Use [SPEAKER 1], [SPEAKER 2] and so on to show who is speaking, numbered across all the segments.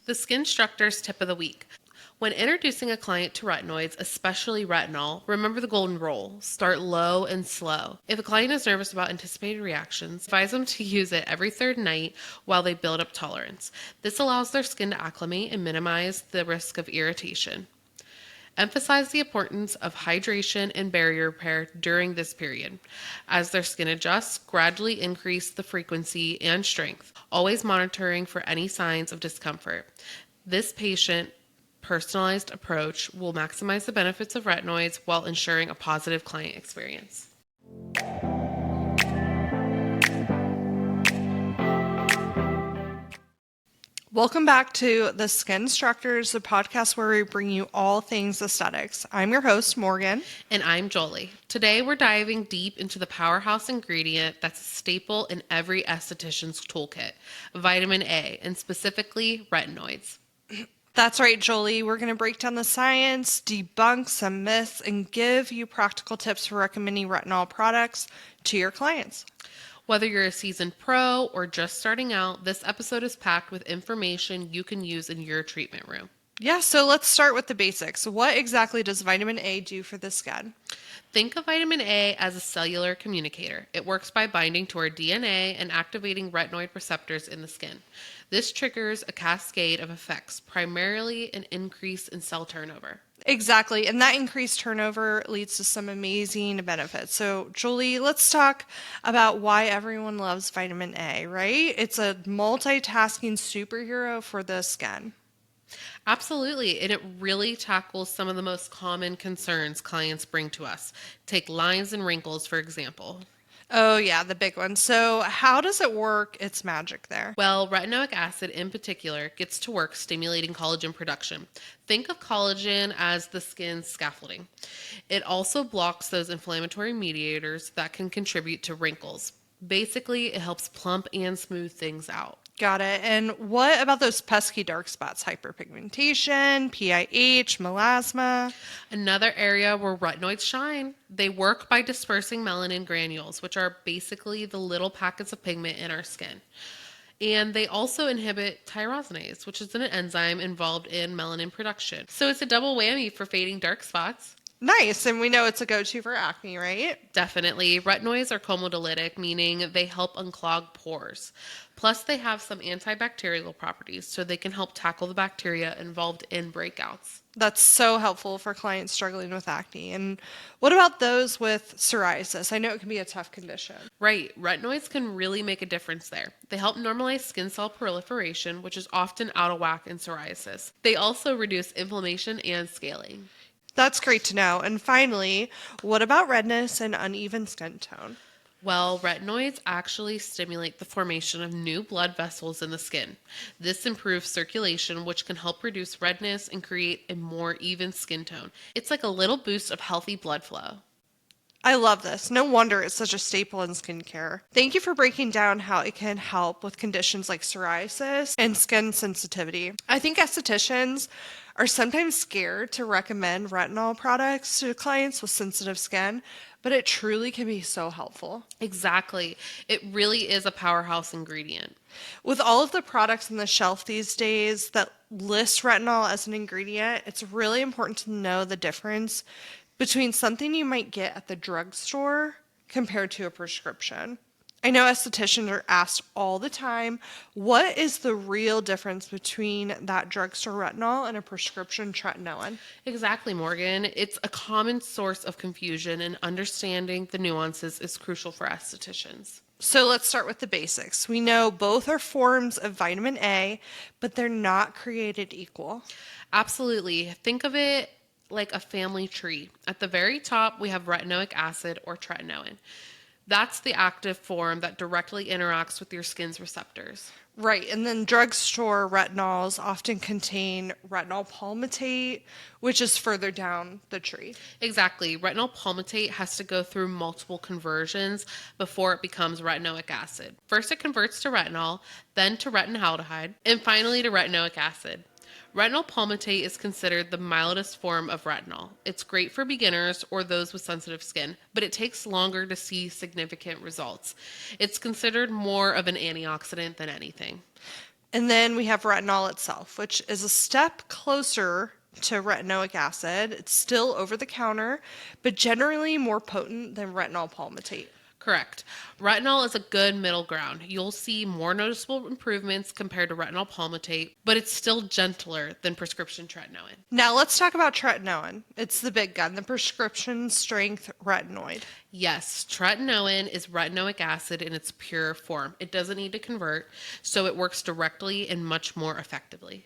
[SPEAKER 1] The Skin Instructor's tip of the week. When introducing a client to retinoids, especially retinol, remember the golden rule. Start low and slow. If a client is nervous about anticipated reactions, advise them to use it every third night while they build up tolerance. This allows their skin to acclimate and minimize the risk of irritation. Emphasize the importance of hydration and barrier repair during this period. As their skin adjusts, gradually increase the frequency and strength, always monitoring for any signs of discomfort. This patient personalized approach will maximize the benefits of retinoids while ensuring a positive client experience.
[SPEAKER 2] Welcome back to The Skin Instructors, the podcast where we bring you all things aesthetics. I'm your host, Morgan.
[SPEAKER 1] And I'm Jolie. Today we're diving deep into the powerhouse ingredient that's a staple in every esthetician's toolkit, vitamin A, and specifically retinoids.
[SPEAKER 2] That's right, Jolie. We're going to break down the science, debunk some myths, and give you practical tips for recommending retinol products to your clients.
[SPEAKER 1] Whether you're a seasoned pro or just starting out, this episode is packed with information you can use in your treatment room.
[SPEAKER 2] Yeah, so let's start with the basics. What exactly does vitamin A do for the skin?
[SPEAKER 1] Think of vitamin A as a cellular communicator. It works by binding to our DNA and activating retinoid receptors in the skin. This triggers a cascade of effects, primarily an increase in cell turnover.
[SPEAKER 2] Exactly, and that increased turnover leads to some amazing benefits. So, Julie, let's talk about why everyone loves vitamin A, right? It's a multitasking superhero for the skin.
[SPEAKER 1] Absolutely, and it really tackles some of the most common concerns clients bring to us. Take lines and wrinkles, for example.
[SPEAKER 2] Oh, yeah, the big one. So, how does it work? It's magic there.
[SPEAKER 1] Well, retinoic acid in particular gets to work stimulating collagen production. Think of collagen as the skin's scaffolding. It also blocks those inflammatory mediators that can contribute to wrinkles. Basically, it helps plump and smooth things out.
[SPEAKER 2] Got it. And what about those pesky dark spots? Hyperpigmentation, PIH, melasma?
[SPEAKER 1] Another area where retinoids shine. They work by dispersing melanin granules, which are basically the little packets of pigment in our skin. And they also inhibit tyrosinase, which is an enzyme involved in melanin production. So it's a double whammy for fading dark spots.
[SPEAKER 2] Nice. And we know it's a go-to for acne, right?
[SPEAKER 1] Definitely. Retinoids are comedolatic, meaning they help unclog pores. Plus, they have some antibacterial properties, so they can help tackle the bacteria involved in breakouts.
[SPEAKER 2] That's so helpful for clients struggling with acne. And what about those with psoriasis? I know it can be a tough condition.
[SPEAKER 1] Right. Retinoids can really make a difference there. They help normalize skin cell proliferation, which is often out of whack in psoriasis. They also reduce inflammation and scaling.
[SPEAKER 2] That's great to know. And finally, what about redness and uneven skin tone?
[SPEAKER 1] Well, retinoids actually stimulate the formation of new blood vessels in the skin. This improves circulation, which can help reduce redness and create a more even skin tone. It's like a little boost of healthy blood flow.
[SPEAKER 2] I love this. No wonder it's such a staple in skincare. Thank you for breaking down how it can help with conditions like psoriasis and skin sensitivity. I think estheticians are sometimes scared to recommend retinol products to clients with sensitive skin, but it truly can be so helpful.
[SPEAKER 1] Exactly. It really is a powerhouse ingredient.
[SPEAKER 2] With all of the products on the shelf these days that list retinol as an ingredient, it's really important to know the difference between something you might get at the drugstore compared to a prescription. I know estheticians are asked all the time, what is the real difference between that drugstore retinol and a prescription tretinoin?
[SPEAKER 1] Exactly, Morgan. It's a common source of confusion, and understanding the nuances is crucial for estheticians.
[SPEAKER 2] So let's start with the basics. We know both are forms of vitamin A, but they're not created equal.
[SPEAKER 1] Absolutely. Think of it like a family tree. At the very top, we have retinoic acid or tretinoin. That's the active form that directly interacts with your skin's receptors.
[SPEAKER 2] Right, and then drugstore retinols often contain retinol palmitate, which is further down the tree.
[SPEAKER 1] Exactly. Retinol palmitate has to go through multiple conversions before it becomes retinoic acid. First, it converts to retinol, then to retinaldehyde, and finally to retinoic acid. Retinol palmitate is considered the mildest form of retinol. It's great for beginners or those with sensitive skin, but it takes longer to see significant results. It's considered more of an antioxidant than anything.
[SPEAKER 2] And then we have retinol itself, which is a step closer to retinoic acid. It's still over the counter, but generally more potent than retinol palmitate.
[SPEAKER 1] Correct. Retinol is a good middle ground. You'll see more noticeable improvements compared to retinol palmitate, but it's still gentler than prescription tretinoin.
[SPEAKER 2] Now let's talk about tretinoin. It's the big gun, the prescription strength retinoid.
[SPEAKER 1] Yes, tretinoin is retinoic acid in its pure form. It doesn't need to convert, so it works directly and much more effectively.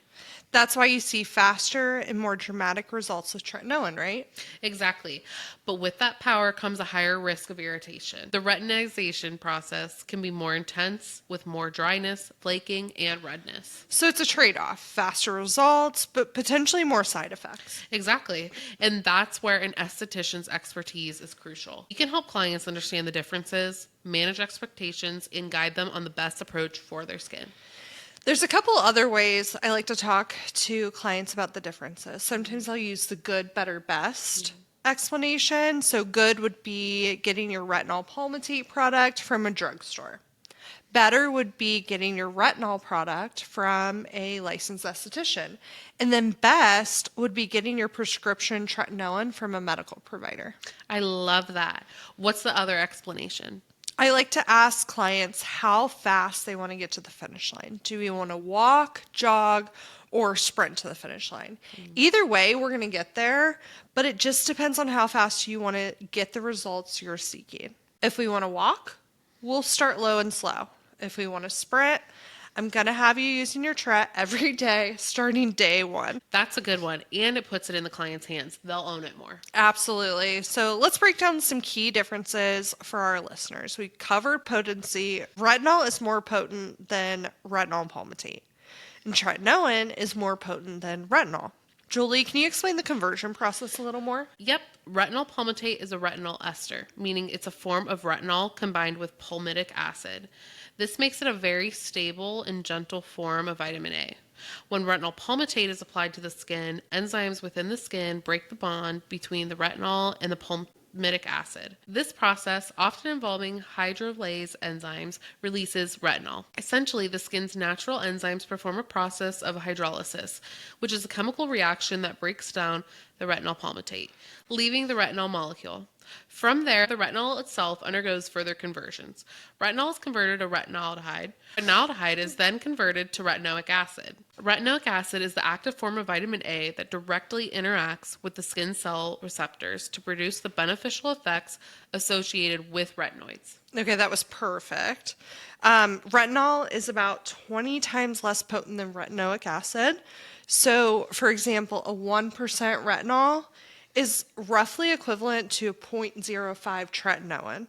[SPEAKER 2] That's why you see faster and more dramatic results with tretinoin, right?
[SPEAKER 1] Exactly. But with that power comes a higher risk of irritation. The retinization process can be more intense with more dryness, flaking, and redness.
[SPEAKER 2] So it's a trade-off, faster results, but potentially more side effects.
[SPEAKER 1] Exactly. And that's where an esthetician's expertise is crucial. You can help clients understand the differences, manage expectations, and guide them on the best approach for their skin.
[SPEAKER 2] There's a couple other ways I like to talk to clients about the differences. Sometimes I'll use the good, better, best explanation. So good would be getting your retinol palmitate product from a drugstore. Better would be getting your retinol product from a licensed esthetician. And then best would be getting your prescription tretinoin from a medical provider.
[SPEAKER 1] I love that. What's the other explanation?
[SPEAKER 2] I like to ask clients how fast they want to get to the finish line. Do we want to walk, jog, or sprint to the finish line? Either way, we're going to get there, but it just depends on how fast you want to get the results you're seeking. If we want to walk, we'll start low and slow. If we want to sprint, I'm going to have you using your tret every day, starting day one.
[SPEAKER 1] That's a good one. And it puts it in the client's hands. They'll own it more.
[SPEAKER 2] Absolutely. So let's break down some key differences for our listeners. We covered potency. Retinol is more potent than retinol palmitate. And tretinoin is more potent than retinol. Julie, can you explain the conversion process a little more?
[SPEAKER 1] Yep. Retinol palmitate is a retinol ester, meaning it's a form of retinol combined with palmitic acid. This makes it a very stable and gentle form of vitamin A. When retinol palmitate is applied to the skin, enzymes within the skin break the bond between the retinol and the palmitic acid. This process, often involving hydrolase enzymes, releases retinol. Essentially, the skin's natural enzymes perform a process of hydrolysis, which is a chemical reaction that breaks down the retinol palmitate, leaving the retinol molecule. From there, the retinol itself undergoes further conversions. Retinol is converted to retinaldehyde. Retinaldehyde is then converted to retinoic acid. Retinoic acid is the active form of vitamin A that directly interacts with the skin cell receptors to produce the beneficial effects associated with retinoids.
[SPEAKER 2] Okay, that was perfect. Retinol is about 20 times less potent than retinoic acid. So, for example, a 1% retinol is roughly equivalent to 0.05 tretinoin.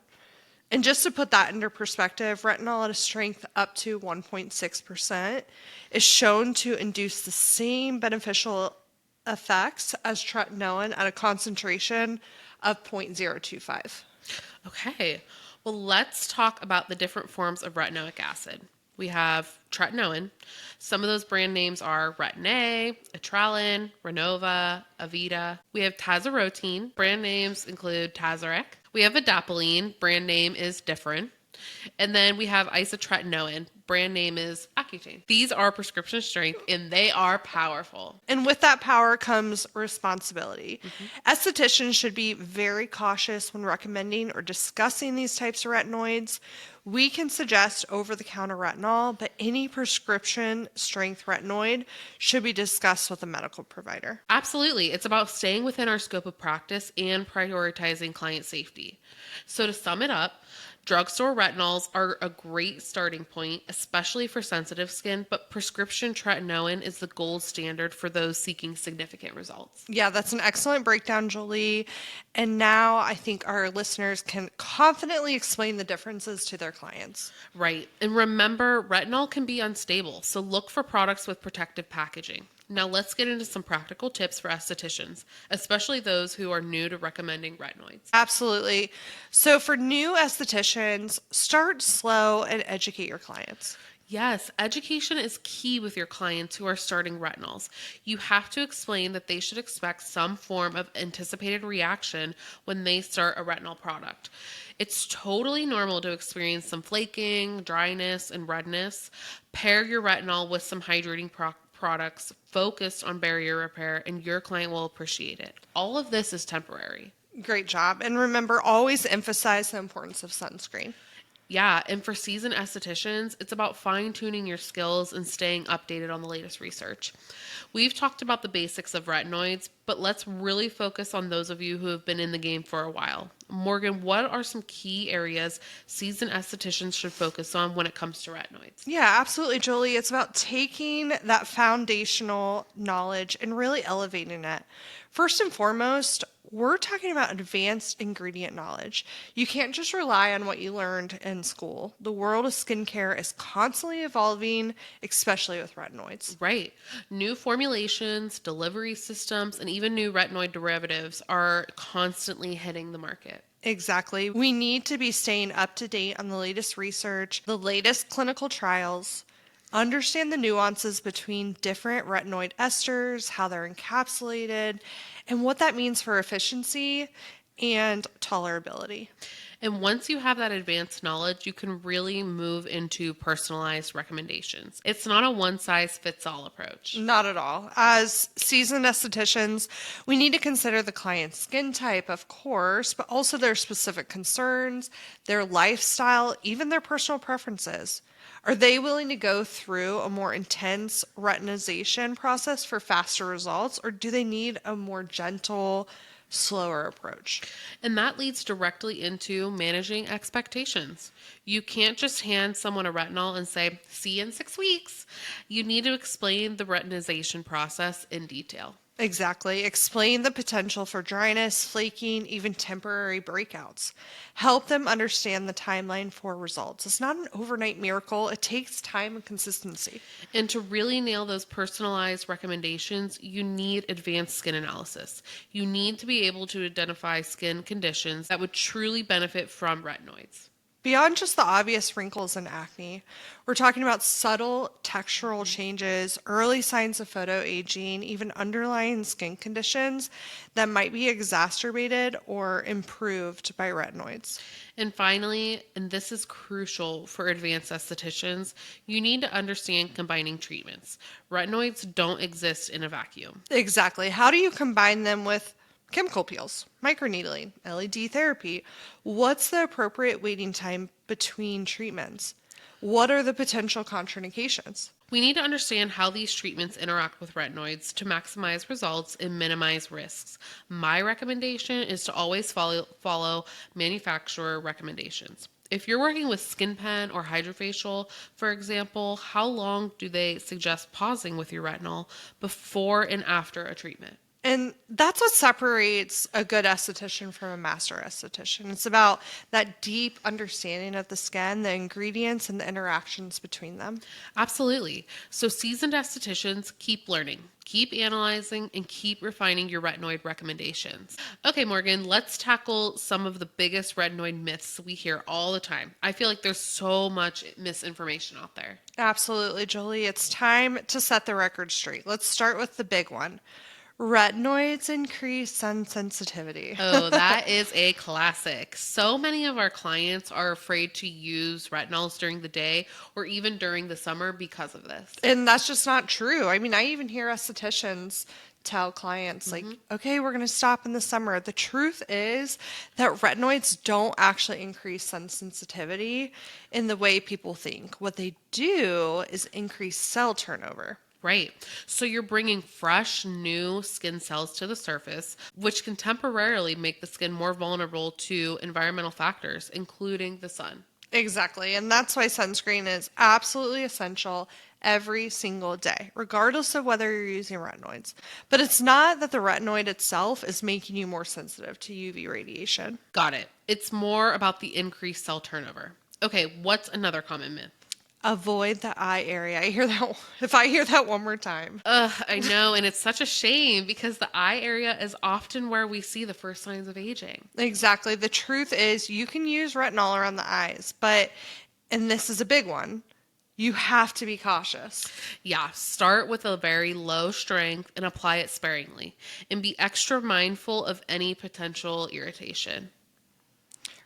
[SPEAKER 2] And just to put that into perspective, retinol at a strength up to 1.6% is shown to induce the same beneficial effects as tretinoin at a concentration of 0.025.
[SPEAKER 1] Okay, well, let's talk about the different forms of retinoic acid. We have tretinoin. Some of those brand names are Retin-A, Atralin, Renova, Avita. We have tazarotene. Brand names include Tazarec. We have adapalene. Brand name is Differin. And then we have isotretinoin. Brand name is Accutane. These are prescription strength and they are powerful.
[SPEAKER 2] And with that power comes responsibility. Estheticians should be very cautious when recommending or discussing these types of retinoids. We can suggest over-the-counter retinol, but any prescription strength retinoid should be discussed with a medical provider.
[SPEAKER 1] Absolutely. It's about staying within our scope of practice and prioritizing client safety. So to sum it up, drugstore retinols are a great starting point, especially for sensitive skin, but prescription tretinoin is the gold standard for those seeking significant results.
[SPEAKER 2] Yeah, that's an excellent breakdown, Jolie. And now I think our listeners can confidently explain the differences to their clients.
[SPEAKER 1] Right. And remember, retinol can be unstable, so look for products with protective packaging. Now let's get into some practical tips for estheticians, especially those who are new to recommending retinoids.
[SPEAKER 2] Absolutely. So for new estheticians, start slow and educate your clients.
[SPEAKER 1] Yes, education is key with your clients who are starting retinols. You have to explain that they should expect some form of anticipated reaction when they start a retinol product. It's totally normal to experience some flaking, dryness, and redness. Pair your retinol with some hydrating products focused on barrier repair, and your client will appreciate it. All of this is temporary.
[SPEAKER 2] Great job. And remember, always emphasize the importance of sunscreen.
[SPEAKER 1] Yeah, and for seasoned estheticians, it's about fine tuning your skills and staying updated on the latest research. We've talked about the basics of retinoids, but let's really focus on those of you who have been in the game for a while. Morgan, what are some key areas seasoned estheticians should focus on when it comes to retinoids?
[SPEAKER 2] Yeah, absolutely, Julie. It's about taking that foundational knowledge and really elevating it. First and foremost, we're talking about advanced ingredient knowledge. You can't just rely on what you learned in school. The world of skincare is constantly evolving, especially with retinoids.
[SPEAKER 1] Right. New formulations, delivery systems, and even new retinoid derivatives are constantly hitting the market.
[SPEAKER 2] Exactly. We need to be staying up to date on the latest research, the latest clinical trials, understand the nuances between different retinoid esters, how they're encapsulated, and what that means for efficiency and tolerability.
[SPEAKER 1] And once you have that advanced knowledge, you can really move into personalized recommendations. It's not a one size fits all approach.
[SPEAKER 2] Not at all. As seasoned estheticians, we need to consider the client's skin type, of course, but also their specific concerns, their lifestyle, even their personal preferences. Are they willing to go through a more intense retinization process for faster results, or do they need a more gentle, slower approach?
[SPEAKER 1] And that leads directly into managing expectations. You can't just hand someone a retinol and say, see you in 6 weeks. You need to explain the retinization process in detail.
[SPEAKER 2] Exactly. Explain the potential for dryness, flaking, even temporary breakouts. Help them understand the timeline for results. It's not an overnight miracle, it takes time and consistency.
[SPEAKER 1] And to really nail those personalized recommendations, you need advanced skin analysis. You need to be able to identify skin conditions that would truly benefit from retinoids.
[SPEAKER 2] Beyond just the obvious wrinkles and acne, we're talking about subtle textural changes, early signs of photoaging, even underlying skin conditions that might be exacerbated or improved by retinoids.
[SPEAKER 1] And finally, and this is crucial for advanced estheticians, you need to understand combining treatments. Retinoids don't exist in a vacuum.
[SPEAKER 2] Exactly. How do you combine them with chemical peels, microneedling, LED therapy? What's the appropriate waiting time between treatments? What are the potential contraindications?
[SPEAKER 1] We need to understand how these treatments interact with retinoids to maximize results and minimize risks. My recommendation is to always follow manufacturer recommendations. If you're working with skin pen or hydrofacial, for example, how long do they suggest pausing with your retinol before and after a treatment?
[SPEAKER 2] And that's what separates a good esthetician from a master esthetician. It's about that deep understanding of the skin, the ingredients, and the interactions between them.
[SPEAKER 1] Absolutely. So seasoned estheticians keep learning, keep analyzing, and keep refining your retinoid recommendations. Okay, Morgan, let's tackle some of the biggest retinoid myths we hear all the time. I feel like there's so much misinformation out there.
[SPEAKER 2] Absolutely, Jolie. It's time to set the record straight. Let's start with the big one. Retinoids increase sun sensitivity.
[SPEAKER 1] Oh, that is a classic. So many of our clients are afraid to use retinols during the day or even during the summer because of this.
[SPEAKER 2] And that's just not true. I mean, I even hear estheticians tell clients, like, okay, we're going to stop in the summer. The truth is that retinoids don't actually increase sun sensitivity in the way people think. What they do is increase cell turnover.
[SPEAKER 1] Right. So you're bringing fresh, new skin cells to the surface, which can temporarily make the skin more vulnerable to environmental factors, including the sun.
[SPEAKER 2] Exactly. And that's why sunscreen is absolutely essential every single day, regardless of whether you're using retinoids. But it's not that the retinoid itself is making you more sensitive to UV radiation.
[SPEAKER 1] Got it. It's more about the increased cell turnover. Okay, what's another common myth?
[SPEAKER 2] Avoid the eye area. I hear that if I hear that one more time.
[SPEAKER 1] I know, and it's such a shame because the eye area is often where we see the first signs of aging.
[SPEAKER 2] Exactly. The truth is you can use retinol around the eyes, but, and this is a big one, You have to be cautious.
[SPEAKER 1] Yeah, start with a very low strength and apply it sparingly. And be extra mindful of any potential irritation.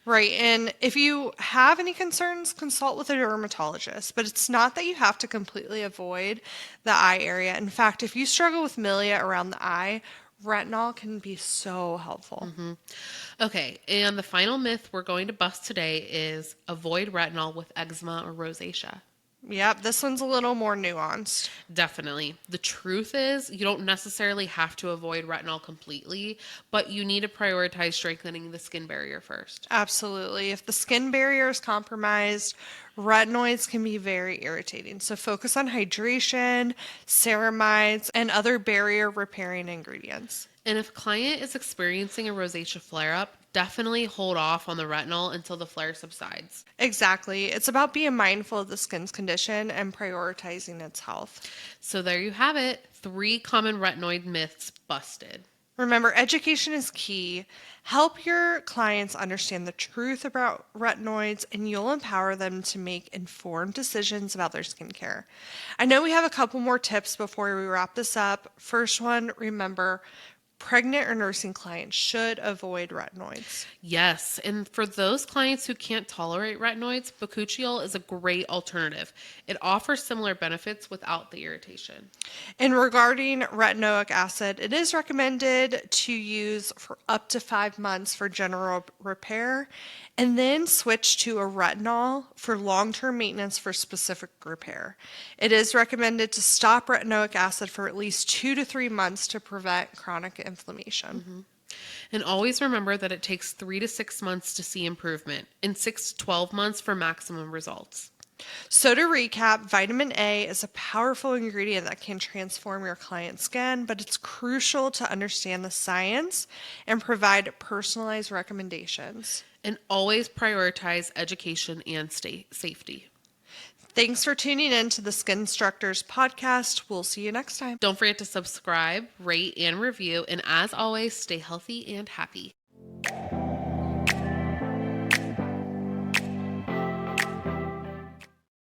[SPEAKER 2] Right. And if you have any concerns, consult with a dermatologist. But it's not that you have to completely avoid the eye area. In fact, if you struggle with milia around the eye, retinol can be so helpful.
[SPEAKER 1] Okay, and the final myth we're going to bust today is avoid retinol with eczema or rosacea.
[SPEAKER 2] Yep, this one's a little more nuanced.
[SPEAKER 1] Definitely. The truth is, you don't necessarily have to avoid retinol completely, but you need to prioritize strengthening the skin barrier first.
[SPEAKER 2] Absolutely. If the skin barrier is compromised, retinoids can be very irritating. So focus on hydration, ceramides, and other barrier repairing ingredients.
[SPEAKER 1] And if a client is experiencing a rosacea flare up, definitely hold off on the retinol until the flare subsides.
[SPEAKER 2] Exactly. It's about being mindful of the skin's condition and prioritizing its health.
[SPEAKER 1] So there you have it, 3 common retinoid myths busted.
[SPEAKER 2] Remember, education is key. Help your clients understand the truth about retinoids, and you'll empower them to make informed decisions about their skincare. I know we have a couple more tips before we wrap this up. First one, remember, pregnant or nursing clients should avoid retinoids.
[SPEAKER 1] Yes, and for those clients who can't tolerate retinoids, bakuchiol is a great alternative. It offers similar benefits without the irritation.
[SPEAKER 2] And regarding retinoic acid, it is recommended to use for up to 5 months for general repair and then switch to a retinol for long-term maintenance for specific repair. It is recommended to stop retinoic acid for at least 2 to 3 months to prevent chronic inflammation.
[SPEAKER 1] And always remember that it takes 3 to 6 months to see improvement and 6 to 12 months for maximum results.
[SPEAKER 2] So to recap, vitamin A is a powerful ingredient that can transform your client's skin, but it's crucial to understand the science and provide personalized recommendations.
[SPEAKER 1] And always prioritize education and safety.
[SPEAKER 2] Thanks for tuning in to the Skin Instructors podcast. We'll see you next time.
[SPEAKER 1] Don't forget to subscribe, rate, and review. And as always, stay healthy and happy.